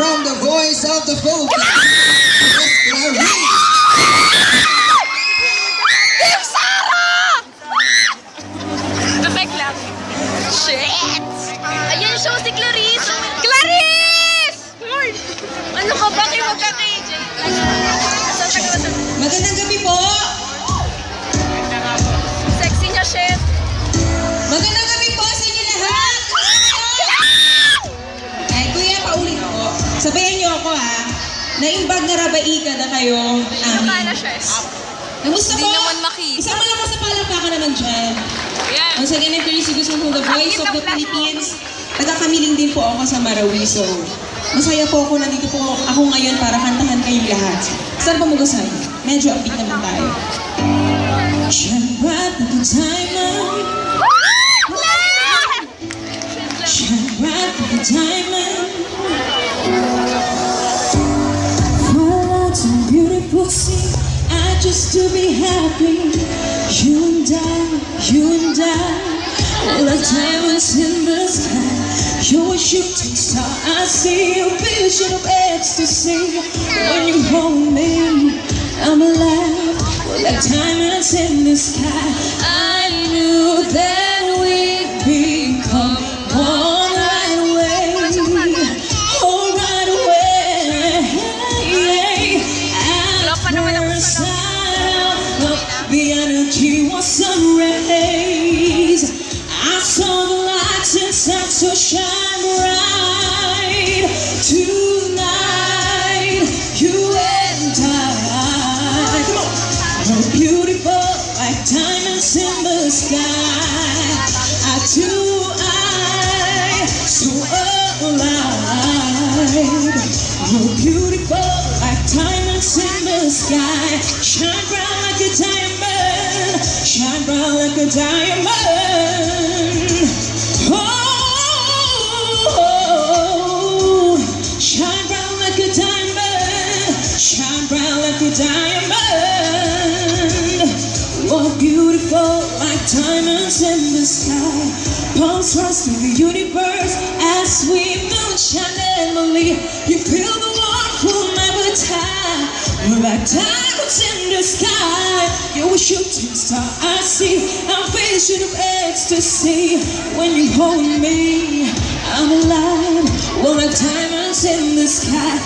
from the voice of the Philippines, Miss Clarice. Team Sara! Perfect lang. Shit! Ayan siya si Clarice. Clarice! Lord! Ano ka ba kayo magka-KJ? Magandang gabi po. Sexy niya, chef. Magandang gabi po sa inyo lahat. Ay, kuya, paulit po. Sabayan niyo ako ha. Naimbag na rabaika na kayo. Ano ka na, chef? Kamusta Hindi po? naman makita. Isang malakas na palakpakan naman dyan. Ayan. Once again, I'm Clarice Guzman from the Voice of the Philippines. Taga-kamiling din po ako sa Marawi. So, masaya po ako. Nandito po ako ngayon para kantahan kayong lahat. Saan pa magasay? Medyo upbeat naman tayo. Shine bright like a diamond. Shine bright like a diamond. For out and beautiful sea, I just to be happy. You and I, all like diamonds in the sky. You're a shooting star, I see a vision of ecstasy. When you hold me, I'm alive, we're like diamonds in the sky. I knew that we'd become one right away, oh right away. At first sight, the energy was sun rays. I saw the lights inside so shine bright. Tonight, you and I, come on, we're beautiful like diamonds in the sky. Eye to eye, so alive. We're beautiful like diamonds in the sky. Shine bright like a diamond. Shine bright like a diamond. Oh, shine bright like a diamond. Shine bright like a diamond. We're beautiful like diamonds in the sky. Palms rise to the universe as we moonshine endlessly. You feel the warmth will never die. We're like diamonds in the sky. You're a shooting star, I see a vision of ecstasy. When you hold me, I'm alive. We're like diamonds in the sky.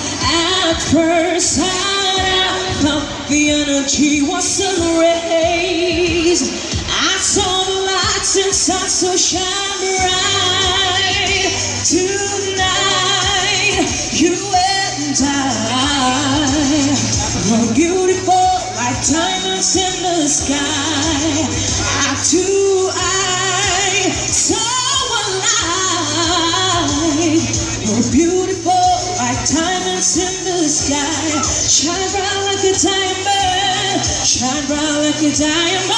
At first sight, I felt the energy was sun rays. I saw the lights inside so shine bright. Tonight, you and I, we're beautiful like diamonds in the sky. Eye to eye, so alive. We're beautiful like diamonds in the sky. Shine bright like a diamond. Shine bright like a diamond.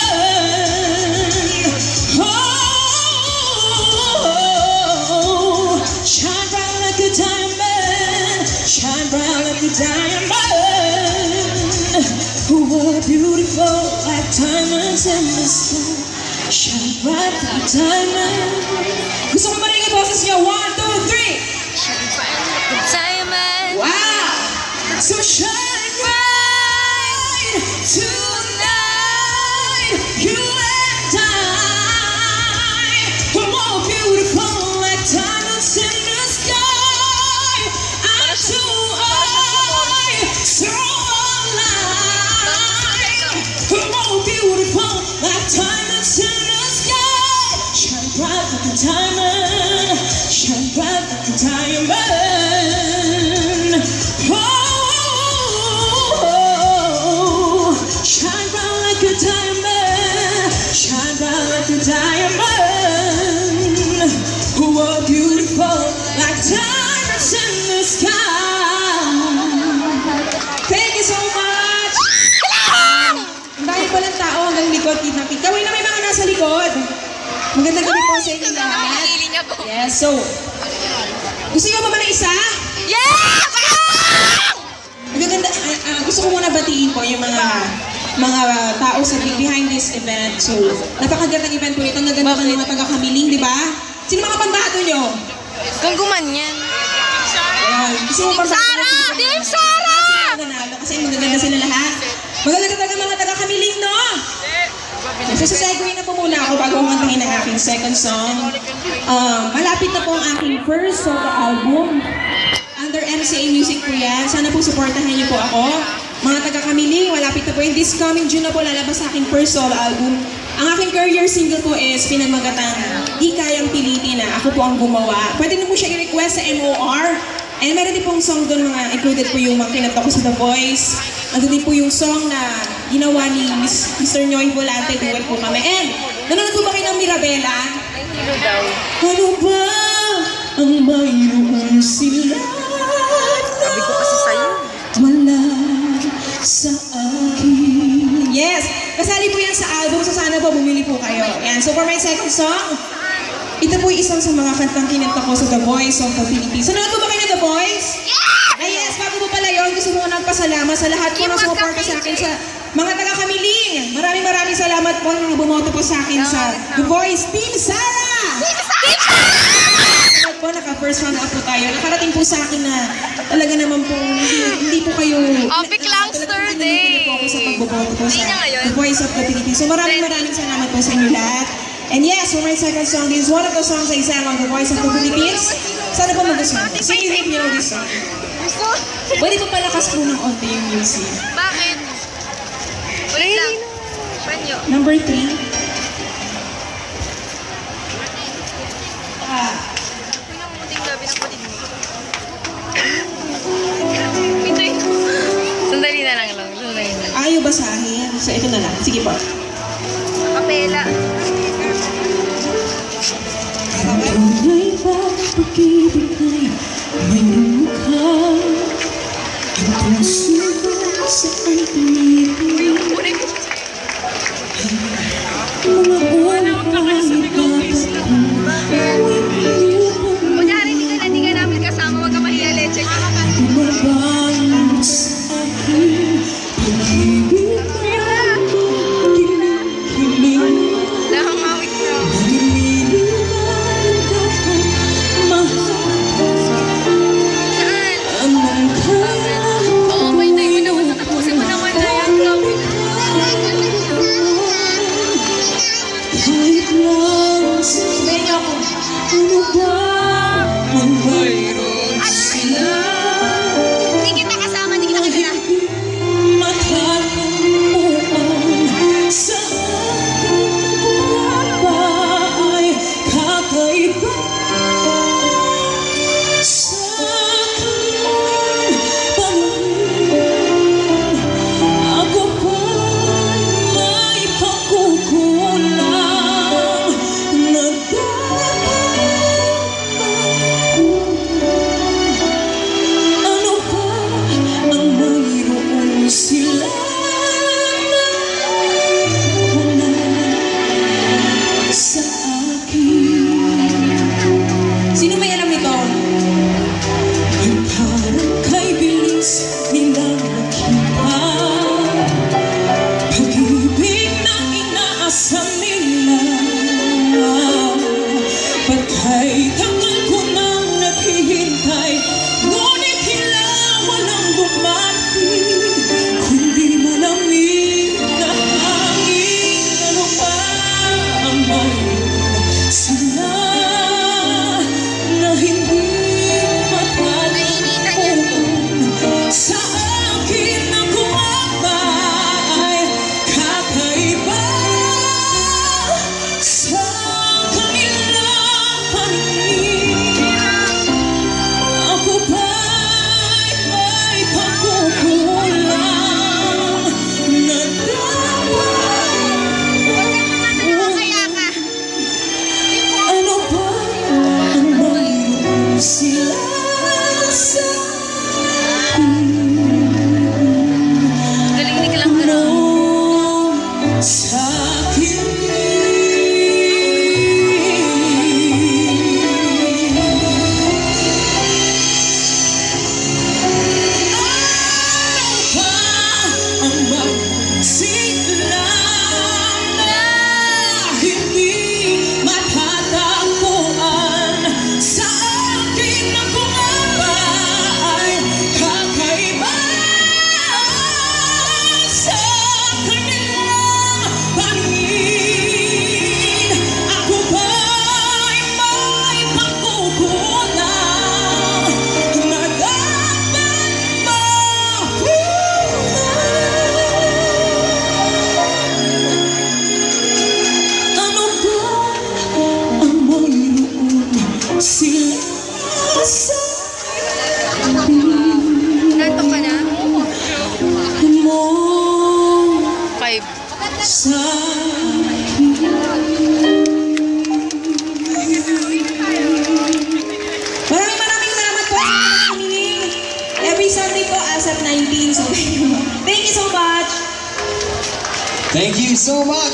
Oh, shine bright like a diamond. Shine bright like a diamond. We're beautiful like diamonds in the sky. Shine bright like a diamond. Gusto ko marinig ang boses niyo? 1, 2, 3. Shine bright like a diamond. Wow! So shine bright tonight, you and I. We're more beautiful like diamonds in the sky. Eye to eye, so alive. We're more beautiful like diamonds in the sky. Shine bright like a diamond. Shine bright like a diamond. Oh, shine bright like a diamond. Shine bright like a diamond. We're beautiful like diamonds in the sky. Thank you so much. Ang dahil pa ng tao hanggang likod, kitapit. Kawin na may mga nasa likod. Magandang gabi po sa inyo lahat. Nakakilin niya po. Yes, so, gusto niyo ba na isa? Yeah! Magaganda, gusto ko muna batiin po yung mga tao sa behind this event. So, napakagandang event po ito. Ang gaganda ng mga taga-kamiling, di ba? Sino mga pantado nyo? Kung gumanyan. Ayan. Ganon. Gusto mo Team Sara! Team Sara! Nanalo kasi magaganda sila lahat. Magaganda talaga mga taga-Kamiling, no? So, sasegue na po muna ako bago kantahin ang aking second song. Malapit na po ang aking first solo album. Under MCA Music po yan. Sana po supportahan niyo po ako. Mga taga-Kamiling, malapit na po yun. This coming June na po lalabas sa aking first solo album. Ang aking career single po is pinamagatang Di Kayang Pilitin na ako po ang gumawa. Pwede na po siya i-request sa MOR. And meron din pong song doon, mga included po yung mga kinanta ko sa The Voice. Andun din po yung song na ginawa ni Mr. Noy Volante, duet po kami. And nanonood po ba kayo ng Mirabela? Hilo daw. Ano ba ang mayroon sila? Sabi ko kasi sa'yo. Wala sa akin. Yes! Kasali po yan sa album, so sana po bumili po kayo. Yan. So for my second song, ito po yung isang sa mga kantang kinanta ko sa The Voice of the Philippines. So nanonood po ba kayo ng The Voice? Ay yes, bago po pala yun, gusto mo nagpasalamat sa lahat po na sumuporta sa akin sa mga taga-Kamiling. Maraming salamat po na bumoto po sa akin sa The Voice. Team Sara! Salamat po, naka-first round up po tayo. Nakarating po sa akin na talaga naman po, hindi po kayo... Epic Langster Day! po ako sa pagboboto po sa Hindi na ngayon. The Voice of the Philippines. So maraming salamat po sa inyo lahat. And yes, for my second song, this is one of the songs I sang on The Voice of the Philippines. Sana po magustuhan mo. Sing it if you know this song. Gusto? Pwede pa palakas po ng onti yung music. Bakit? Ulit lang. Panyo. Number 3. Pinakamuting gabi ng kapatid mo. Ito. Sandali na lang. Sandali na. Ayaw basahin. So ito na lang. Sige po.